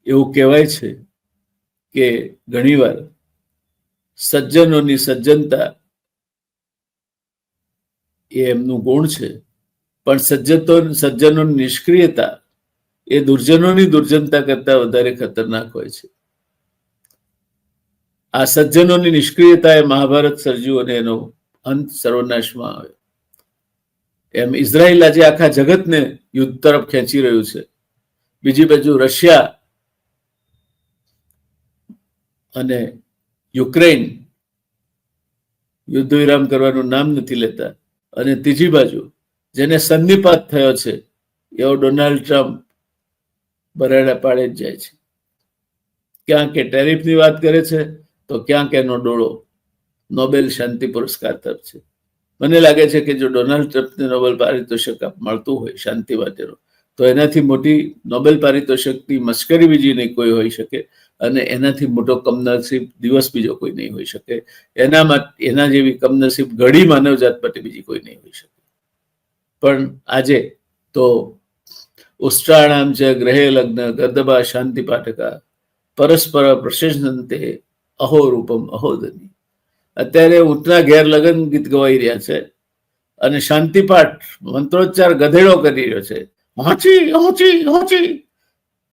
એવું કહેવાય છે કે ઘણીવાર સજ્જનોની સજ્જનતા એ એમનું ગુણ છે, પણ સજ્જનોની નિષ્ક્રિયતા એ દુર્જનોની દુર્જનતા કરતા વધારે ખતરનાક હોય છે. આ સજ્જનોની નિષ્ક્રિયતા એ મહાભારત સર્જ્યું અને એનો અંત સર્વનાશમાં આવ્યો. એમ ઇઝરાયલ આજે આખા જગતને યુદ્ધ તરફ ખેંચી રહ્યું છે. બીજી બાજુ રશિયા અને યુક્રેન યુદ્ધ વિરામ કરવાનું નામ નથી લેતા, અને ત્રીજી બાજુ જેને સંધિપાત થયો છે એવો ડોનાલ્ડ ટ્રમ્પ બરાડા પાડે જ જાય છે. ક્યાંક એ ટેરિફની વાત કરે છે તો ક્યાંક એનો ડોળો નોબેલ શાંતિ પુરસ્કાર તરફ છે. મને લાગે છે કે જો ડોનાલ્ડ ટ્રમ્પને નોબેલ પારિતોષિક મળતું હોય શાંતિ માટેનો, તો એનાથી મોટી નોબેલ પારિતોષિકની મશ્કરી બીજી નહીં કોઈ હોઈ શકે, અને એનાથી મોટો કમનસીબ દિવસ બીજો કોઈ નહીં હોઈ શકે. એના જેવી કમનસીબ ઘડી માનવજાત માટે બીજી કોઈ નહીં હોઈ શકે. પણ આજે તો ઉષ્ટ્રાણામ છે ગ્રહે લગ્ન ગર્દભા શાંતિ પાઠકા પરસ્પર પ્રશંસન્તે અહો રૂપમ અહોદની. અત્યારે ઉતના ઘેર લગ્ન ગીત ગવાઈ રહ્યા છે અને શાંતિપાઠ મંત્રોચ્ચાર ગધેડો કરી રહ્યો છે. હોંચી હોંચી હોંચી.